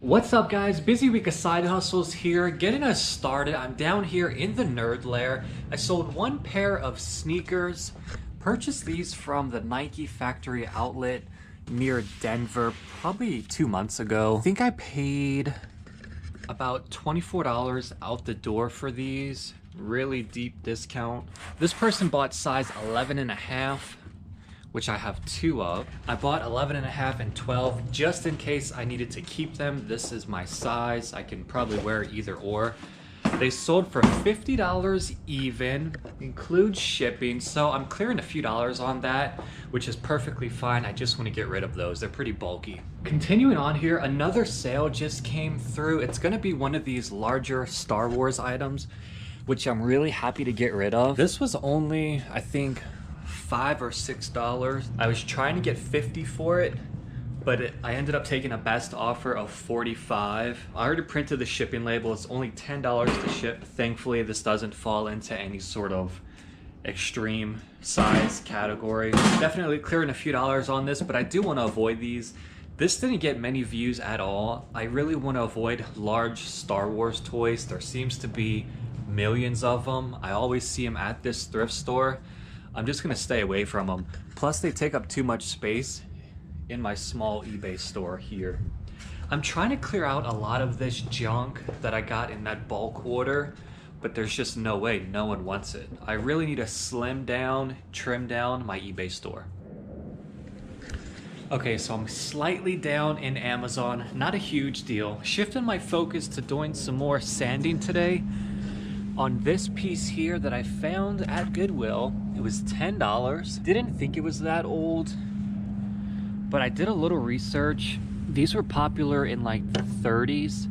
What's up guys, busy week of side hustles here, getting us started. I'm down here in the nerd lair. I sold one pair of sneakers, purchased these from the Nike factory outlet near Denver probably 2 months ago. I think I paid about $24 out the door for these, really deep discount. This person bought size 11.5, which I have 2 of. I bought 11.5 and 12 just in case I needed to keep them. This is my size. I can probably wear either or. They sold for $50 even, includes shipping, so I'm clearing a few dollars on that, which is perfectly fine. I just want to get rid of those. They're pretty bulky. Continuing on here, another sale just came through. It's going to be one of these larger Star Wars items, which I'm really happy to get rid of. This was only, I think, $5 or $6. I was trying to get 50 for it, but I ended up taking a best offer of 45. I already printed the shipping label. It's only $10 to ship. Thankfully, this doesn't fall into any sort of extreme size category. Definitely clearing a few dollars on this, but I do want to avoid these. This didn't get many views at all. I really want to avoid large Star Wars toys. There seems to be millions of them. I always see them at this thrift store. I'm just gonna stay away from them. Plus they take up too much space in my small eBay store here. I'm trying to clear out a lot of this junk that I got in that bulk order, but there's just no way, no one wants it. I really need to slim down, trim down my eBay store. Okay, so I'm slightly down in Amazon, not a huge deal. Shifting my focus to doing some more sanding today. On this piece here that I found at Goodwill, it was $10. Didn't think it was that old, but I did a little research. These were popular in like the 30s.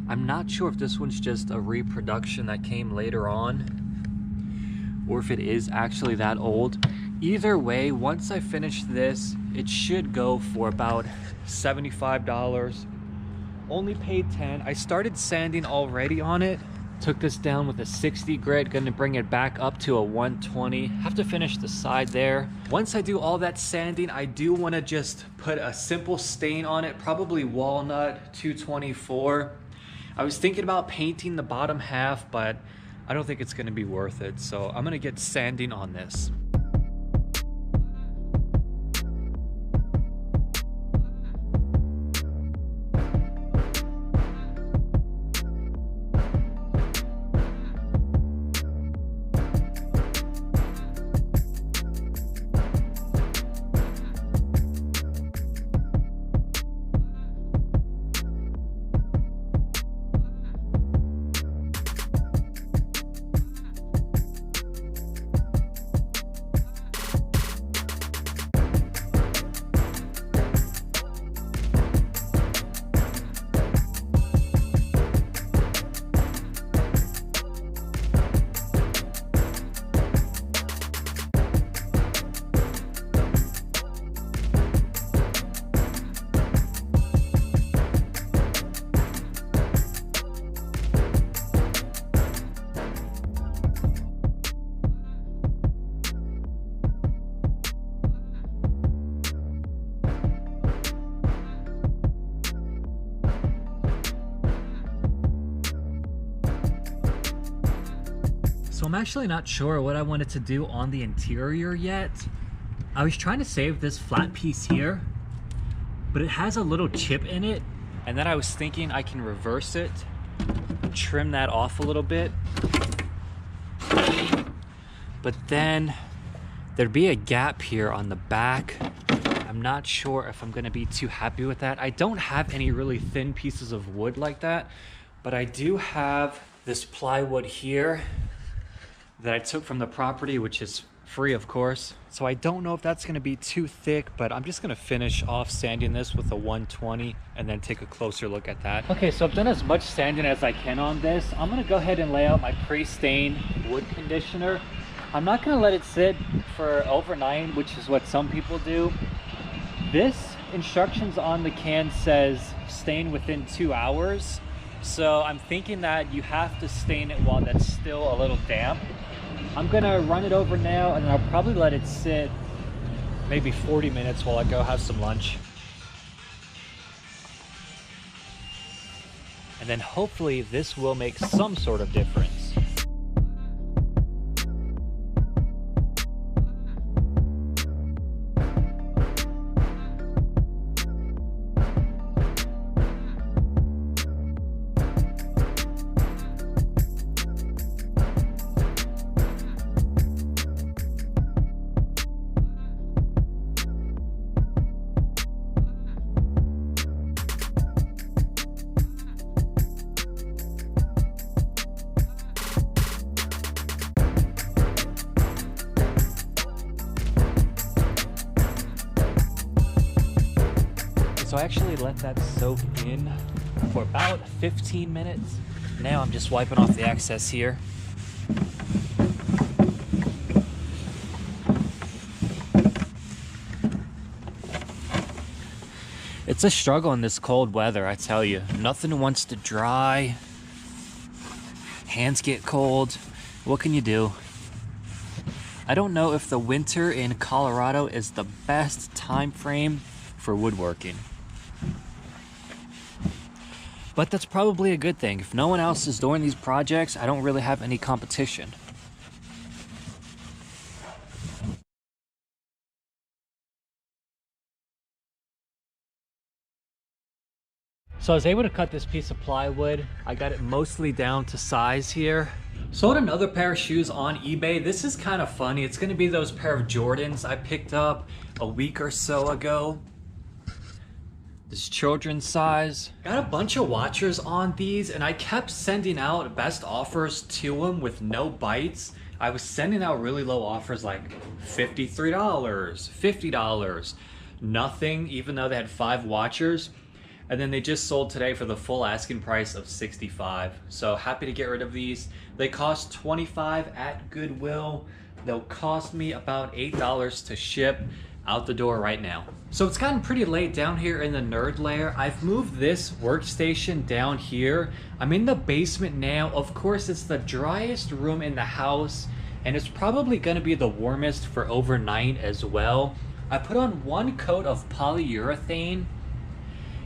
I'm not sure if this one's just a reproduction that came later on, or if it is actually that old. Either way, once I finish this, it should go for about $75. Only paid $10. I started sanding already on it. Took this down with a 60 grit, gonna bring it back up to a 120. Have to finish the side there. Once I do all that sanding, I do wanna just put a simple stain on it, probably walnut 224. I was thinking about painting the bottom half, but I don't think it's gonna be worth it. So I'm gonna get sanding on this. So I'm actually not sure what I wanted to do on the interior yet. I was trying to save this flat piece here, but it has a little chip in it. And then I was thinking I can reverse it, trim that off a little bit. But then there'd be a gap here on the back. I'm not sure if I'm gonna be too happy with that. I don't have any really thin pieces of wood like that, but I do have this plywood here that I took from the property, which is free, of course. So I don't know if that's gonna be too thick, but I'm just gonna finish off sanding this with a 120 and then take a closer look at that. Okay, so I've done as much sanding as I can on this. I'm gonna go ahead and lay out my pre-stained wood conditioner. I'm not gonna let it sit for overnight, which is what some people do. This instructions on the can says stain within 2 hours. So I'm thinking that you have to stain it while that's still a little damp. I'm gonna run it over now and I'll probably let it sit maybe 40 minutes while I go have some lunch. And then hopefully this will make some sort of difference. So I actually let that soak in for about 15 minutes. Now I'm just wiping off the excess here. It's a struggle in this cold weather, I tell you. Nothing wants to dry. Hands get cold. What can you do? I don't know if the winter in Colorado is the best time frame for woodworking. But that's probably a good thing. If no one else is doing these projects, I don't really have any competition. So I was able to cut this piece of plywood. I got it mostly down to size here. Sold another pair of shoes on eBay. This is kind of funny. It's gonna be those pair of Jordans I picked up a week or so ago. This children's size. Got a bunch of watchers on these and I kept sending out best offers to them with no bites. I was sending out really low offers like $53, $50, nothing, even though they had 5 watchers. And then they just sold today for the full asking price of $65. So happy to get rid of these. They cost $25 at Goodwill. They'll cost me about $8 to ship out the door right now. So it's gotten pretty late down here in the nerd lair. I've moved this workstation down here. I'm in the basement now. Of course, it's the driest room in the house and it's probably gonna be the warmest for overnight as well. I put on 1 coat of polyurethane.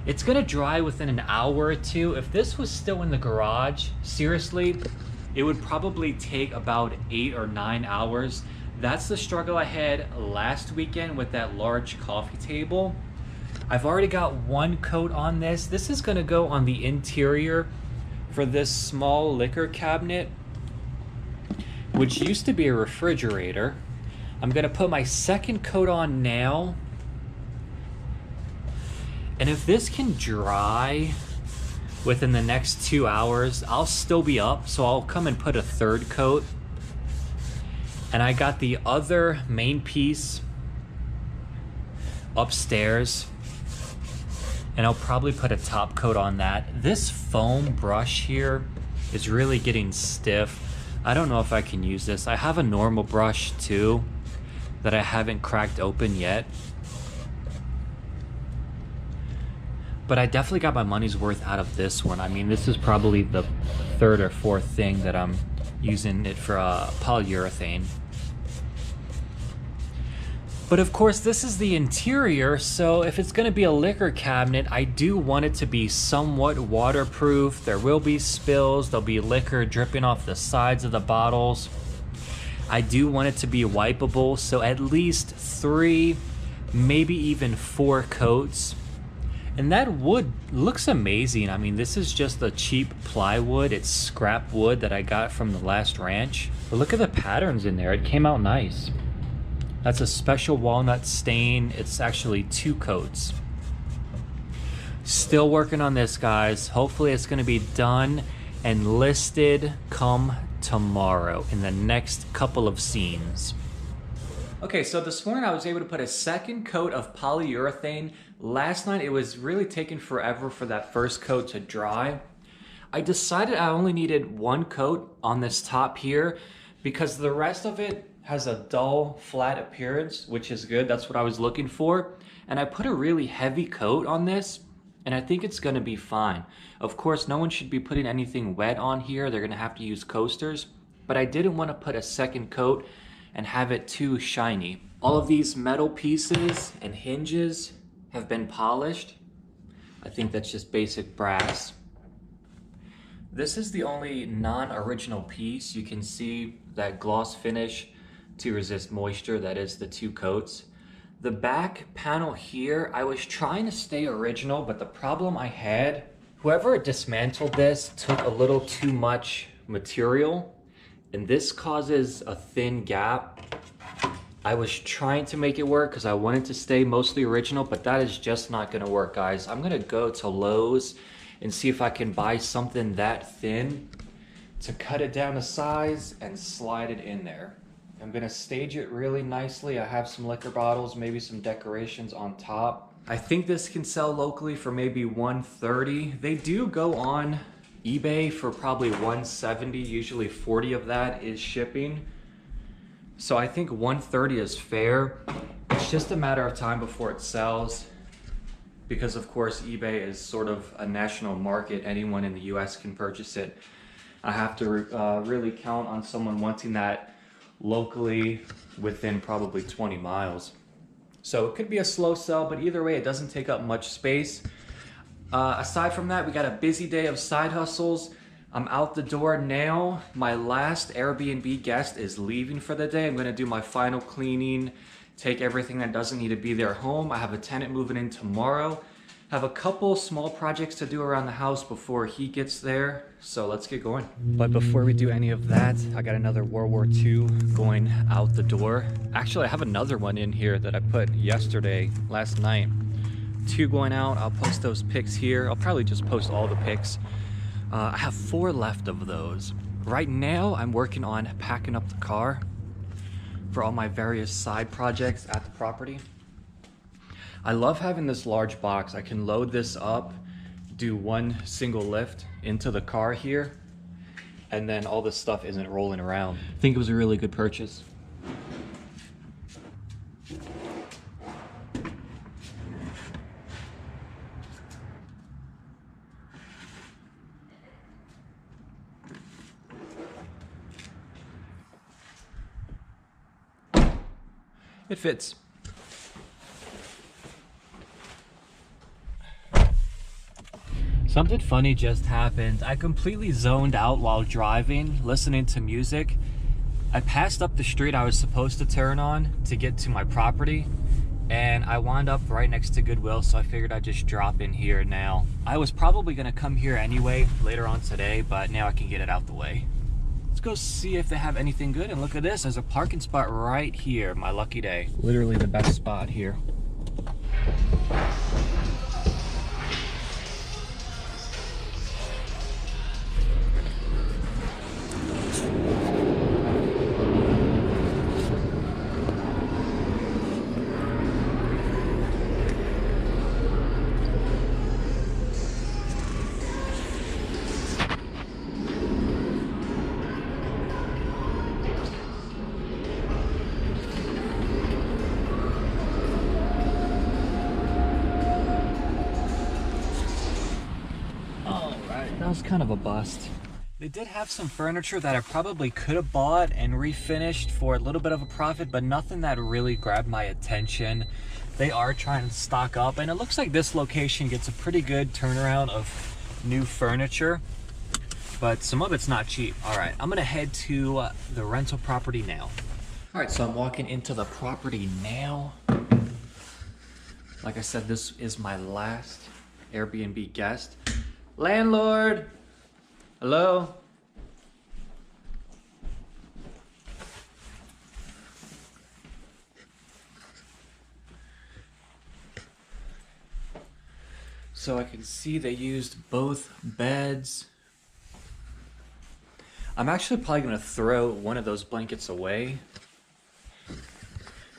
It's gonna dry within an hour or 2. If this was still in the garage, seriously, it would probably take about 8 or 9 hours. That's the struggle I had last weekend with that large coffee table. I've already got 1 coat on this. This is gonna go on the interior for this small liquor cabinet, which used to be a refrigerator. I'm gonna put my 2nd coat on now. And if this can dry within the next 2 hours, I'll still be up, so I'll come and put a 3rd coat. And I got the other main piece upstairs, and I'll probably put a top coat on that. This foam brush here is really getting stiff. I don't know if I can use this. I have a normal brush too that I haven't cracked open yet. But I definitely got my money's worth out of this one. I mean, this is probably the 3rd or 4th thing that I'm using it for polyurethane. But of course, this is the interior, so if it's gonna be a liquor cabinet, I do want it to be somewhat waterproof. There will be spills, there'll be liquor dripping off the sides of the bottles. I do want it to be wipeable, so at least 3, maybe even 4 coats. And that wood looks amazing. I mean, this is just a cheap plywood. It's scrap wood that I got from the last ranch. But look at the patterns in there. It came out nice. That's a special walnut stain. It's actually 2 coats. Still working on this, guys. Hopefully it's gonna be done and listed come tomorrow in the next couple of scenes. Okay, so this morning I was able to put a 2nd coat of polyurethane. Last night it was really taking forever for that 1st coat to dry. I decided I only needed 1 coat on this top here because the rest of it has a dull, flat appearance, which is good. That's what I was looking for. And I put a really heavy coat on this, and I think it's gonna be fine. Of course, no one should be putting anything wet on here. They're gonna have to use coasters, but I didn't wanna put a 2nd coat and have it too shiny. All of these metal pieces and hinges have been polished. I think that's just basic brass. This is the only non-original piece. You can see that gloss finish to resist moisture, that is the 2 coats. The back panel here, I was trying to stay original, but the problem I had, whoever dismantled this took a little too much material, and this causes a thin gap. I was trying to make it work because I wanted to stay mostly original, but that is just not gonna work, guys. I'm gonna go to Lowe's and see if I can buy something that thin to cut it down to size and slide it in there. I'm gonna stage it really nicely. I have some liquor bottles, maybe some decorations on top. I think this can sell locally for maybe $130. They do go on eBay for probably $170. Usually 40 of that is shipping. So I think $130 is fair. It's just a matter of time before it sells, because of course eBay is sort of a national market. Anyone in the US can purchase it. I have to really count on someone wanting that locally within probably 20 miles. So it could be a slow sell, but either way, it doesn't take up much space. Aside from that, we got a busy day of side hustles. I'm out the door now. My last Airbnb guest is leaving for the day. I'm gonna do my final cleaning, take everything that doesn't need to be there home. I have a tenant moving in tomorrow. Have a couple small projects to do around the house before he gets there. So let's get going. But before we do any of that, I got another World War II going out the door. Actually, I have another one in here that I put last night. 2 going out. I'll post those pics here. I'll probably just post all the pics. I have 4 left of those. Right now, I'm working on packing up the car for all my various side projects at the property. I love having this large box. I can load this up, do one single lift into the car here, and then all this stuff isn't rolling around. I think it was a really good purchase. It fits. Something funny just happened. I completely zoned out while driving, listening to music. I passed up the street I was supposed to turn on to get to my property, and I wound up right next to Goodwill, so I figured I'd just drop in here now. I was probably gonna come here anyway later on today, but now I can get it out the way. Let's go see if they have anything good, and look at this, there's a parking spot right here, my lucky day. Literally the best spot here. That was kind of a bust. They did have some furniture that I probably could have bought and refinished for a little bit of a profit, but nothing that really grabbed my attention. They are trying to stock up, and it looks like this location gets a pretty good turnaround of new furniture, but some of it's not cheap. All right, I'm gonna head to the rental property now. All right, so I'm walking into the property now. Like I said, this is my last Airbnb guest. Landlord, hello? So I can see they used both beds. I'm actually probably gonna throw one of those blankets away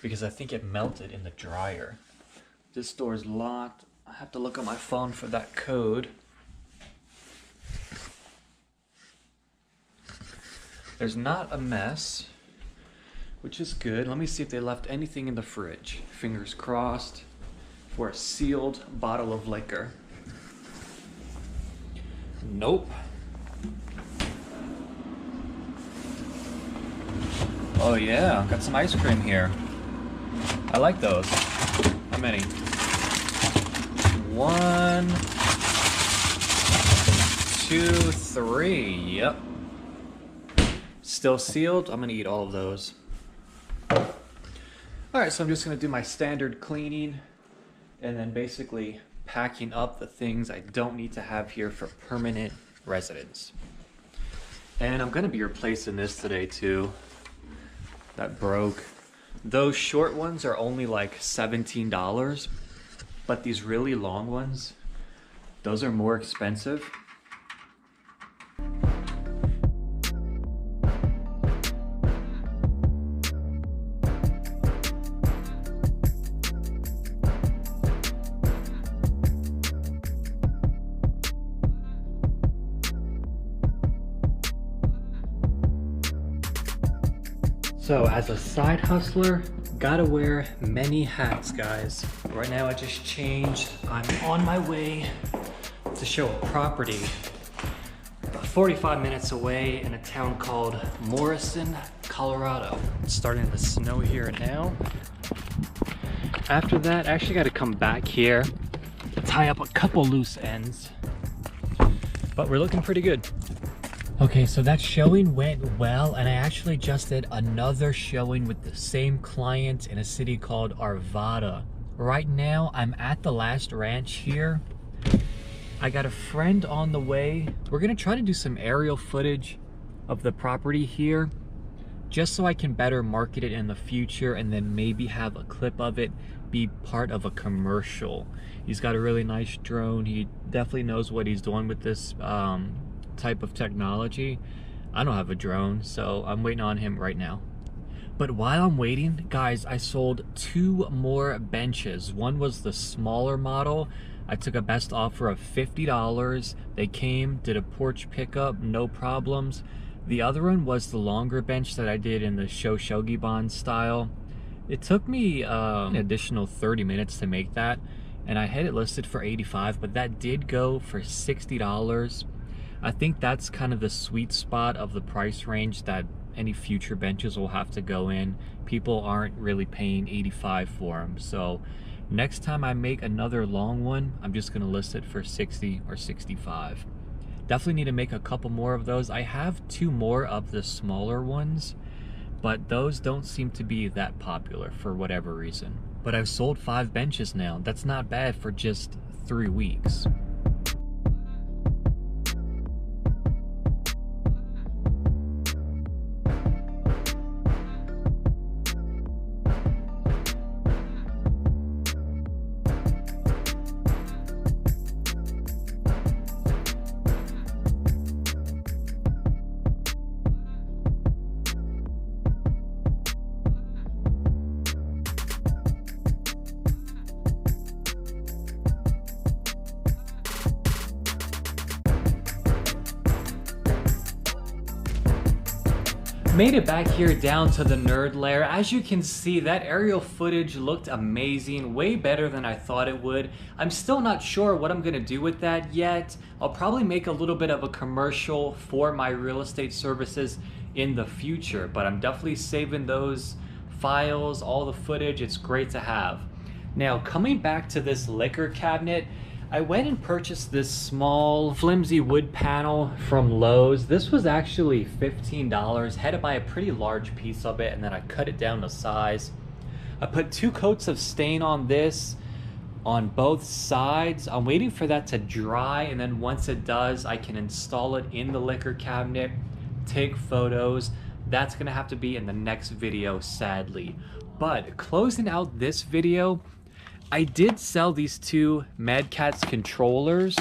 because I think it melted in the dryer. This door is locked. I have to look on my phone for that code. There's not a mess, which is good. Let me see if they left anything in the fridge. Fingers crossed for a sealed bottle of liquor. Nope. Oh yeah, got some ice cream here. I like those. How many? 1, 2, 3. Yep. Still sealed. I'm gonna eat all of those. Alright, so I'm just gonna do my standard cleaning and then basically packing up the things I don't need to have here for permanent residence. And I'm gonna be replacing this today too. That broke. Those short ones are only like $17, but these really long ones, those are more expensive. So as a side hustler, gotta wear many hats, guys. Right now I just changed. I'm on my way to show a property about 45 minutes away in a town called Morrison, Colorado. It's starting to snow here now. After that, I actually gotta come back here to tie up a couple loose ends. But we're looking pretty good. Okay, so that showing went well, and I actually just did another showing with the same client in a city called Arvada. Right now, I'm at the last ranch here. I got a friend on the way. We're gonna try to do some aerial footage of the property here, just so I can better market it in the future, and then maybe have a clip of it be part of a commercial. He's got a really nice drone. He definitely knows what he's doing with this type of technology. I don't have a drone, so I'm waiting on him right now. But while I'm waiting, guys, I sold 2 more benches. One was the smaller model. I took a best offer of $50. They came, did a porch pickup, no problems. The other one was the longer bench that I did in the Shogi style. It took me an additional 30 minutes to make that, and I had it listed for $85, but that did go for $60. I think that's kind of the sweet spot of the price range that any future benches will have to go in. People aren't really paying $85 for them. So next time I make another long one, I'm just gonna list it for $60 or $65. Definitely need to make a couple more of those. I have 2 more of the smaller ones, but those don't seem to be that popular for whatever reason. But I've sold 5 benches now. That's not bad for just 3 weeks. Made it back here down to the nerd lair. As you can see, that aerial footage looked amazing, way better than I thought it would. I'm still not sure what I'm gonna do with that yet. I'll probably make a little bit of a commercial for my real estate services in the future, but I'm definitely saving those files, all the footage. It's great to have. Now, coming back to this liquor cabinet, I went and purchased this small flimsy wood panel from Lowe's. This was actually $15. Had to buy a pretty large piece of it, and then I cut it down to size. I put 2 coats of stain on this on both sides. I'm waiting for that to dry, and then once it does, I can install it in the liquor cabinet, take photos. That's gonna have to be in the next video, sadly. But closing out this video, I did sell these 2 Mad Catz controllers.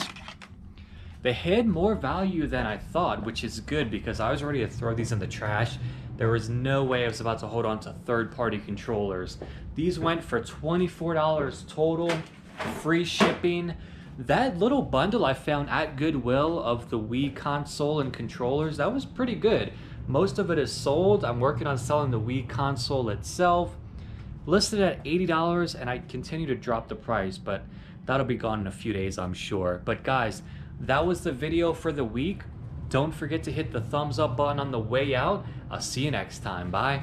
They had more value than I thought, which is good because I was ready to throw these in the trash. There was no way I was about to hold on to third-party controllers. These went for $24 total, free shipping. That little bundle I found at Goodwill of the Wii console and controllers, that was pretty good. Most of it is sold. I'm working on selling the Wii console itself. Listed at $80, and I continue to drop the price, but that'll be gone in a few days, I'm sure. But guys, that was the video for the week. Don't forget to hit the thumbs up button on the way out. I'll see you next time. Bye.